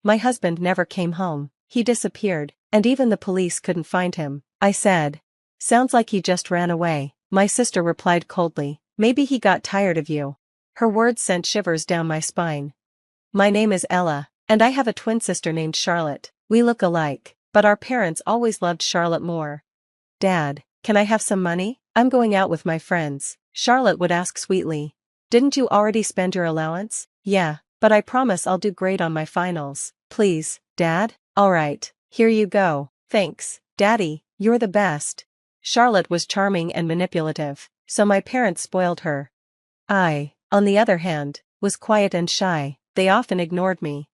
My husband never came home, he disappeared, and even the police couldn't find him, I said. Sounds like he just ran away, my sister replied coldly. Maybe he got tired of you. Her words sent shivers down my spine. My name is Ella, and I have a twin sister named Charlotte. We look alike, but our parents always loved Charlotte more. Dad, can I have some money? I'm going out with my friends, Charlotte would ask sweetly. Didn't you already spend your allowance? Yeah, but I promise I'll do great on my finals. Please, Dad? Alright, here you go. Thanks, Daddy, you're the best. Charlotte was charming and manipulative, so my parents spoiled her. I, on the other hand, was quiet and shy. They often ignored me.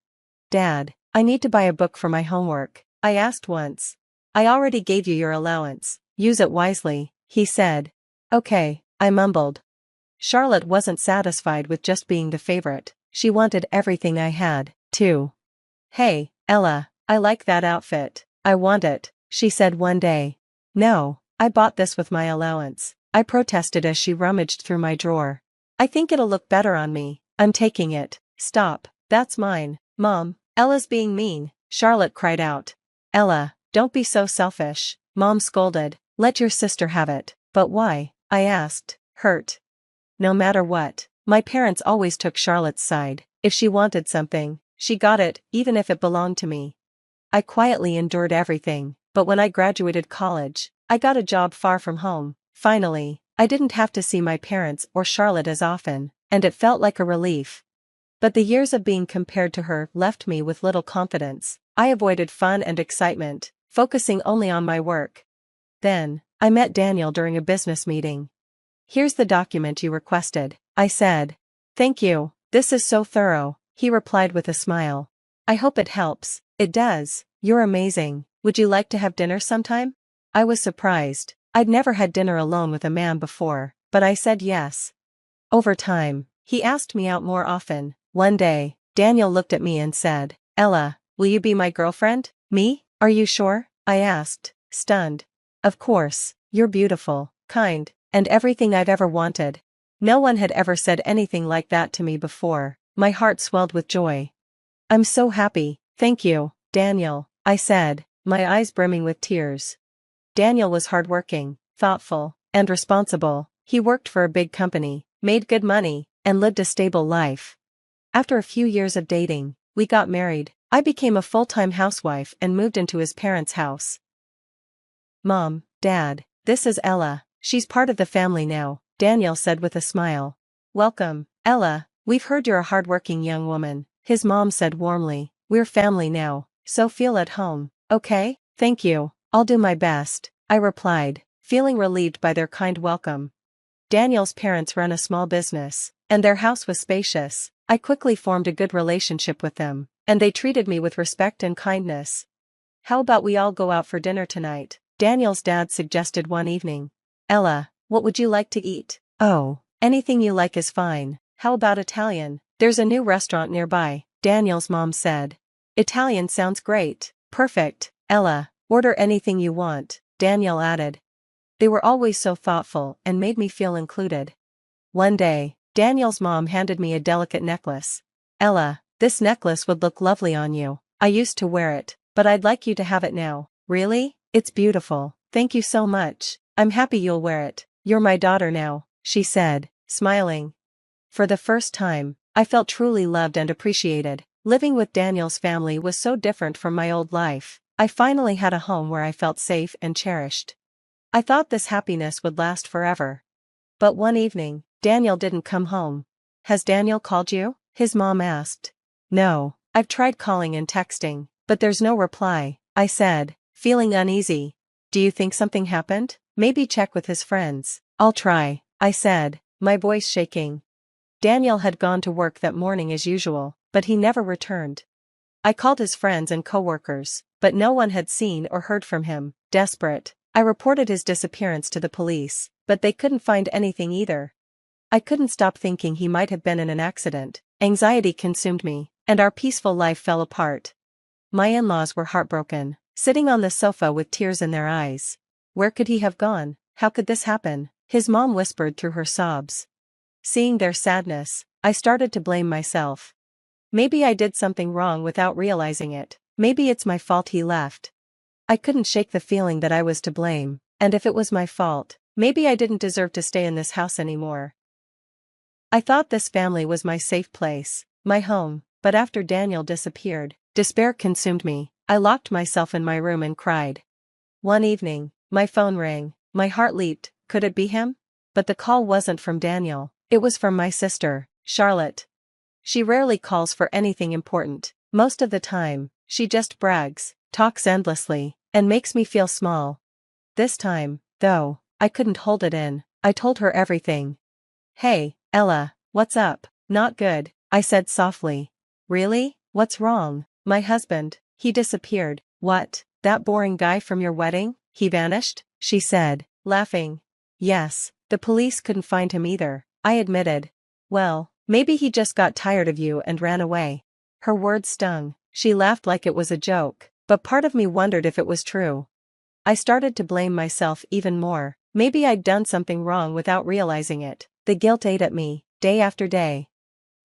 Dad, I need to buy a book for my homework, I asked once. I already gave you your allowance, use it wisely, he said. Okay, I mumbled. Charlotte wasn't satisfied with just being the favorite, she wanted everything I had, too. Hey, Ella, I like that outfit, I want it, she said one day. No, I bought this with my allowance, I protested as she rummaged through my drawer. I think it'll look better on me, I'm taking it. Stop, that's mine. Mom, Ella's being mean, Charlotte cried out. Ella, don't be so selfish, Mom scolded. Let your sister have it. But why? I asked, hurt. No matter what, my parents always took Charlotte's side. If she wanted something, she got it, even if it belonged to me. I quietly endured everything, but when I graduated college, I got a job far from home. Finally, I didn't have to see my parents or Charlotte as often, and it felt like a relief. But the years of being compared to her left me with little confidence. I avoided fun and excitement, focusing only on my work. Then, I met Daniel during a business meeting. Here's the document you requested, I said. Thank you, this is so thorough, he replied with a smile. I hope it helps. It does, you're amazing. Would you like to have dinner sometime? I was surprised. I'd never had dinner alone with a man before, but I said yes. Over time, he asked me out more often. One day, Daniel looked at me and said, Ella, will you be my girlfriend? Me? Are you sure? I asked, stunned. Of course, you're beautiful, kind, and everything I've ever wanted. No one had ever said anything like that to me before. My heart swelled with joy. I'm so happy, thank you, Daniel, I said, my eyes brimming with tears. Daniel was hardworking, thoughtful, and responsible. He worked for a big company, made good money, and lived a stable life. After a few years of dating, we got married. I became a full-time housewife and moved into his parents' house. Mom, Dad, this is Ella. She's part of the family now, Daniel said with a smile. Welcome, Ella, we've heard you're a hardworking young woman, his mom said warmly. We're family now, so feel at home, okay? Thank you, I'll do my best, I replied, feeling relieved by their kind welcome. Daniel's parents run a small business, and their house was spacious. I quickly formed a good relationship with them, and they treated me with respect and kindness. How about we all go out for dinner tonight? Daniel's dad suggested one evening. Ella, what would you like to eat? Oh, anything you like is fine. How about Italian? There's a new restaurant nearby, Daniel's mom said. Italian sounds great. Perfect, Ella, order anything you want, Daniel added. They were always so thoughtful and made me feel included. One day, Daniel's mom handed me a delicate necklace. Ella, this necklace would look lovely on you. I used to wear it, but I'd like you to have it now. Really? It's beautiful. Thank you so much. I'm happy you'll wear it. You're my daughter now, she said, smiling. For the first time, I felt truly loved and appreciated. Living with Daniel's family was so different from my old life. I finally had a home where I felt safe and cherished. I thought this happiness would last forever. But one evening, Daniel didn't come home. Has Daniel called you? His mom asked. No, I've tried calling and texting, but there's no reply, I said, feeling uneasy. Do you think something happened? Maybe check with his friends. I'll try, I said, my voice shaking. Daniel had gone to work that morning as usual, but he never returned. I called his friends and coworkers, but no one had seen or heard from him. Desperate, I reported his disappearance to the police, but they couldn't find anything either. I couldn't stop thinking he might have been in an accident. Anxiety consumed me, and our peaceful life fell apart. My in-laws were heartbroken, sitting on the sofa with tears in their eyes. Where could he have gone? How could this happen? His mom whispered through her sobs. Seeing their sadness, I started to blame myself. Maybe I did something wrong without realizing it. Maybe it's my fault he left. I couldn't shake the feeling that I was to blame, and if it was my fault, maybe I didn't deserve to stay in this house anymore. I thought this family was my safe place, my home, but after Daniel disappeared, despair consumed me. I locked myself in my room and cried. One evening, my phone rang. My heart leaped. Could it be him? But the call wasn't from Daniel. It was from my sister, Charlotte. She rarely calls for anything important. Most of the time, she just brags, talks endlessly, and makes me feel small. This time, though, I couldn't hold it in. I told her everything. Hey, Ella, what's up? Not good, I said softly. Really? What's wrong? My husband, he disappeared. What? That boring guy from your wedding? He vanished? She said, laughing. Yes, the police couldn't find him either, I admitted. Well, maybe he just got tired of you and ran away. Her words stung. She laughed like it was a joke, but part of me wondered if it was true. I started to blame myself even more. Maybe I'd done something wrong without realizing it. The guilt ate at me, day after day.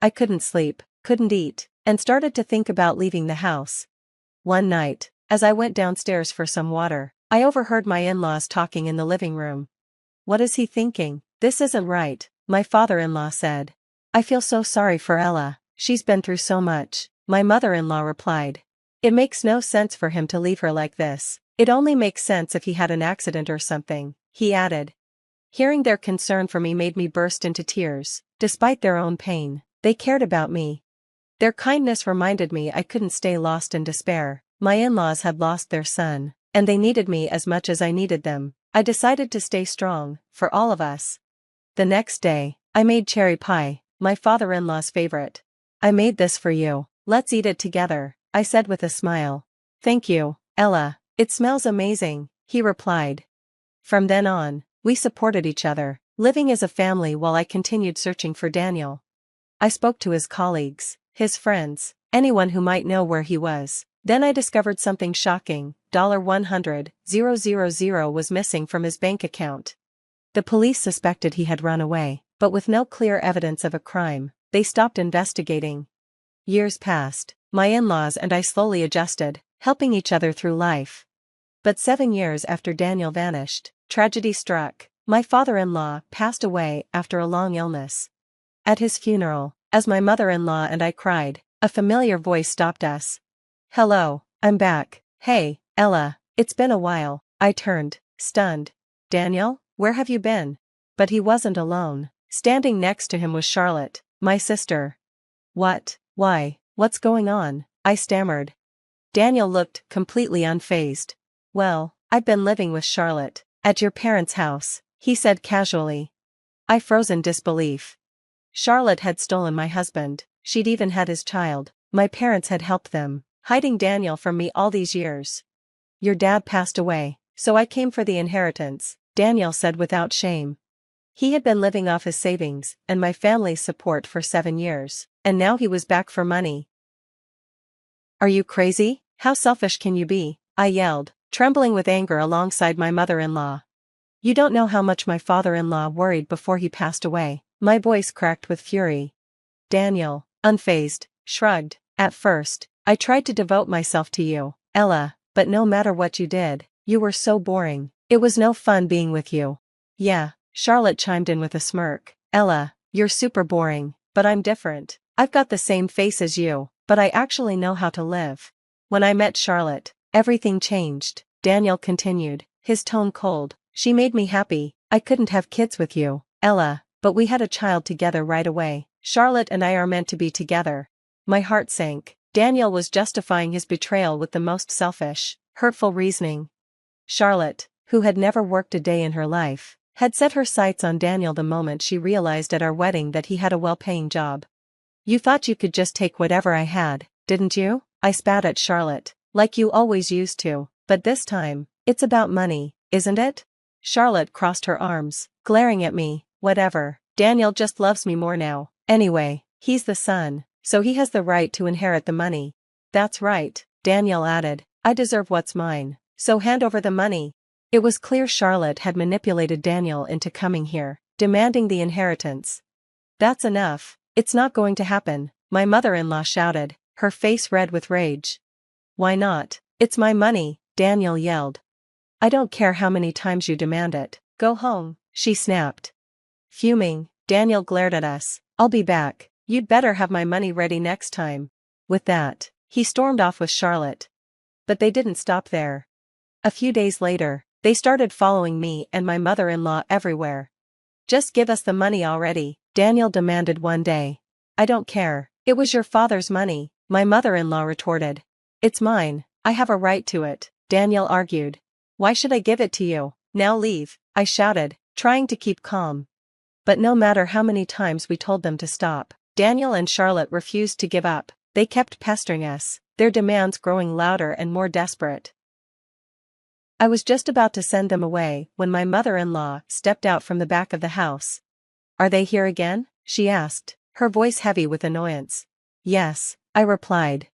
I couldn't sleep, couldn't eat, and started to think about leaving the house. One night, as I went downstairs for some water, I overheard my in-laws talking in the living room. What is he thinking? This isn't right, my father-in-law said. I feel so sorry for Ella, she's been through so much, my mother-in-law replied. It makes no sense for him to leave her like this. It only makes sense if he had an accident or something, he added. Hearing their concern for me made me burst into tears. Despite their own pain, they cared about me. Their kindness reminded me I couldn't stay lost in despair. My in-laws had lost their son, and they needed me as much as I needed them. I decided to stay strong, for all of us. The next day, I made cherry pie, my father-in-law's favorite. I made this for you. Let's eat it together, I said with a smile. Thank you, Ella. It smells amazing, he replied. From then on, we supported each other, living as a family while I continued searching for Daniel. I spoke to his colleagues, his friends, anyone who might know where he was. Then I discovered something shocking. $100,000 was missing from his bank account. The police suspected he had run away, but with no clear evidence of a crime, they stopped investigating. Years passed. My in-laws and I slowly adjusted, helping each other through life. But 7 years after Daniel vanished, tragedy struck. My father-in-law passed away after a long illness. At his funeral, as my mother-in-law and I cried, a familiar voice stopped us. Hello, I'm back. Hey, Ella, it's been a while. I turned, stunned. Daniel, where have you been? But he wasn't alone. Standing next to him was Charlotte, my sister. What? Why? What's going on? I stammered. Daniel looked completely unfazed. Well, I've been living with Charlotte, at your parents' house, he said casually. I froze in disbelief. Charlotte had stolen my husband, she'd even had his child. My parents had helped them, hiding Daniel from me all these years. Your dad passed away, so I came for the inheritance, Daniel said without shame. He had been living off his savings and my family's support for 7 years, and now he was back for money. Are you crazy? How selfish can you be? I yelled, trembling with anger alongside my mother-in-law. You don't know how much my father-in-law worried before he passed away. My voice cracked with fury. Daniel, unfazed, shrugged. At first, I tried to devote myself to you, Ella, but no matter what you did, you were so boring. It was no fun being with you. Yeah, Charlotte chimed in with a smirk. Ella, you're super boring, but I'm different. I've got the same face as you, but I actually know how to live. When I met Charlotte, everything changed, Daniel continued, his tone cold. She made me happy. I couldn't have kids with you, Ella, but we had a child together right away. Charlotte and I are meant to be together. My heart sank. Daniel was justifying his betrayal with the most selfish, hurtful reasoning. Charlotte, who had never worked a day in her life, had set her sights on Daniel the moment she realized at our wedding that he had a well-paying job. You thought you could just take whatever I had, didn't you? I spat at Charlotte, like you always used to, but this time, it's about money, isn't it? Charlotte crossed her arms, glaring at me. Whatever, Daniel just loves me more now. Anyway, he's the son, so he has the right to inherit the money. That's right, Daniel added. I deserve what's mine, so hand over the money. It was clear Charlotte had manipulated Daniel into coming here, demanding the inheritance. That's enough, it's not going to happen, my mother-in-law shouted, her face red with rage. Why not? It's my money, Daniel yelled. I don't care how many times you demand it. Go home, she snapped. Fuming, Daniel glared at us. I'll be back. You'd better have my money ready next time. With that, he stormed off with Charlotte. But they didn't stop there. A few days later, they started following me and my mother-in-law everywhere. Just give us the money already, Daniel demanded one day. I don't care. It was your father's money, my mother-in-law retorted. It's mine, I have a right to it, Daniel argued. Why should I give it to you? Now leave, I shouted, trying to keep calm. But no matter how many times we told them to stop, Daniel and Charlotte refused to give up. They kept pestering us, their demands growing louder and more desperate. I was just about to send them away when my mother-in-law stepped out from the back of the house. Are they here again? She asked, her voice heavy with annoyance. Yes, I replied.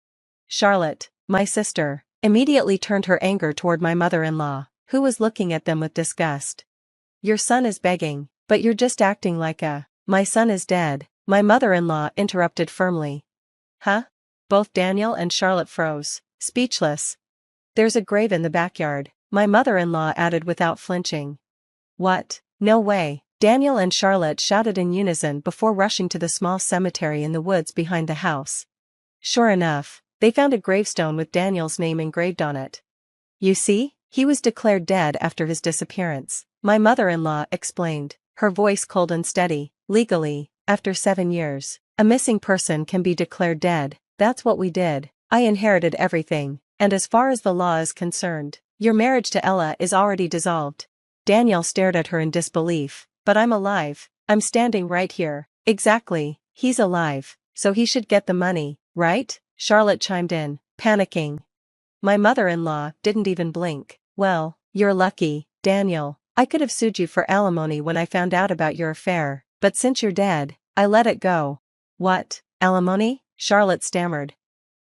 Charlotte, my sister, immediately turned her anger toward my mother-in-law, who was looking at them with disgust. Your son is begging, but you're just acting like a— My son is dead, my mother-in-law interrupted firmly. Huh? Both Daniel and Charlotte froze, speechless. There's a grave in the backyard, my mother-in-law added without flinching. What? No way, Daniel and Charlotte shouted in unison before rushing to the small cemetery in the woods behind the house. Sure enough, they found a gravestone with Daniel's name engraved on it. You see, he was declared dead after his disappearance, my mother-in-law explained, her voice cold and steady. Legally, after 7 years, a missing person can be declared dead. That's what we did. I inherited everything, and as far as the law is concerned, your marriage to Ella is already dissolved. Daniel stared at her in disbelief. But I'm alive. I'm standing right here. Exactly, he's alive, so he should get the money, right? Charlotte chimed in, panicking. My mother-in-law didn't even blink. Well, you're lucky, Daniel. I could have sued you for alimony when I found out about your affair, but since you're dead, I let it go. What, alimony? Charlotte stammered.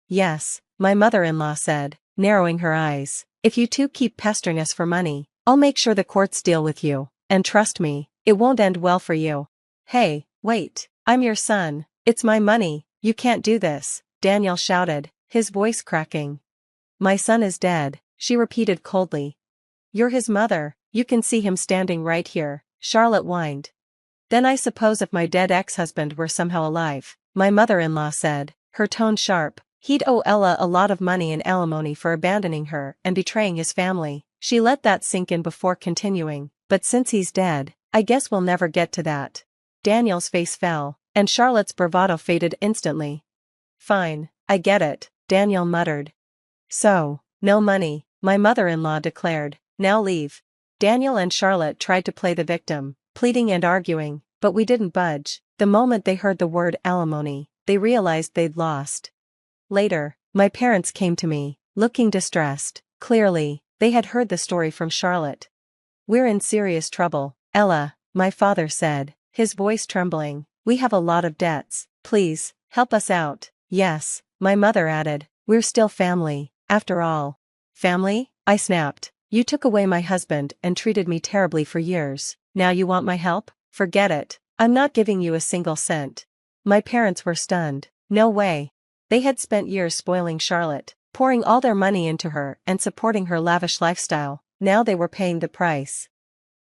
Yes, my mother-in-law said, narrowing her eyes. If you two keep pestering us for money, I'll make sure the courts deal with you, and trust me, it won't end well for you. Hey, wait, I'm your son, it's my money, you can't do this, Daniel shouted, his voice cracking. My son is dead, she repeated coldly. You're his mother, you can see him standing right here, Charlotte whined. Then I suppose if my dead ex-husband were somehow alive, my mother-in-law said, her tone sharp, he'd owe Ella a lot of money in alimony for abandoning her and betraying his family. She let that sink in before continuing, but since he's dead, I guess we'll never get to that. Daniel's face fell, and Charlotte's bravado faded instantly. Fine, I get it, Daniel muttered. So, no money, my mother-in-law declared, now leave. Daniel and Charlotte tried to play the victim, pleading and arguing, but we didn't budge. The moment they heard the word alimony, they realized they'd lost. Later, my parents came to me, looking distressed. Clearly, they had heard the story from Charlotte. We're in serious trouble, Ella, my father said, his voice trembling. We have a lot of debts. Please, help us out. Yes, my mother added, we're still family, after all. Family? I snapped. You took away my husband and treated me terribly for years. Now you want my help? Forget it. I'm not giving you a single cent. My parents were stunned. No way. They had spent years spoiling Charlotte, pouring all their money into her and supporting her lavish lifestyle. Now they were paying the price.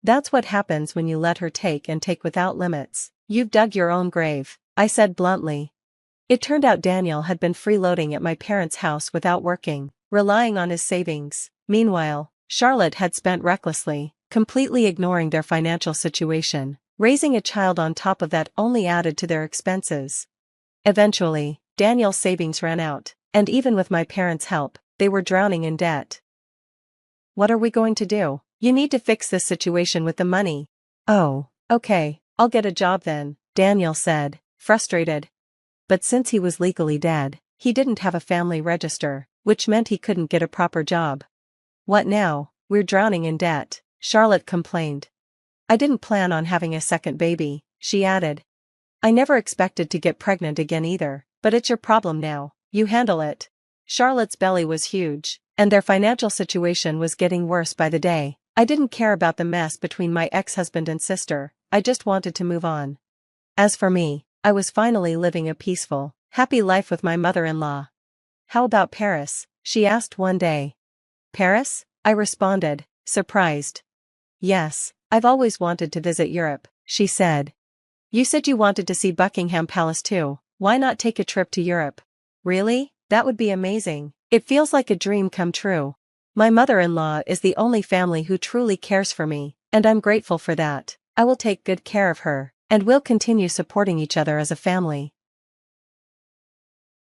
That's what happens when you let her take and take without limits. You've dug your own grave, I said bluntly. It turned out Daniel had been freeloading at my parents' house without working, relying on his savings. Meanwhile, Charlotte had spent recklessly, completely ignoring their financial situation. Raising a child on top of that only added to their expenses. Eventually, Daniel's savings ran out, and even with my parents' help, they were drowning in debt. What are we going to do? You need to fix this situation with the money. Oh, okay, I'll get a job then, Daniel said, frustrated. But since he was legally dead, he didn't have a family register, which meant he couldn't get a proper job. What now? We're drowning in debt, Charlotte complained. I didn't plan on having a second baby, she added. I never expected to get pregnant again either, but it's your problem now, you handle it. Charlotte's belly was huge, and their financial situation was getting worse by the day. I didn't care about the mess between my ex-husband and sister, I just wanted to move on. As for me, I was finally living a peaceful, Happy life with my mother-in-law. How about Paris? She asked one day. Paris? I responded, surprised. Yes, I've always wanted to visit Europe, she said. You said you wanted to see Buckingham Palace too. Why not take a trip to Europe? Really? That would be amazing. It feels like a dream come true. My mother-in-law is the only family who truly cares for me, and I'm grateful for that. I will take good care of her, and we'll continue supporting each other as a family.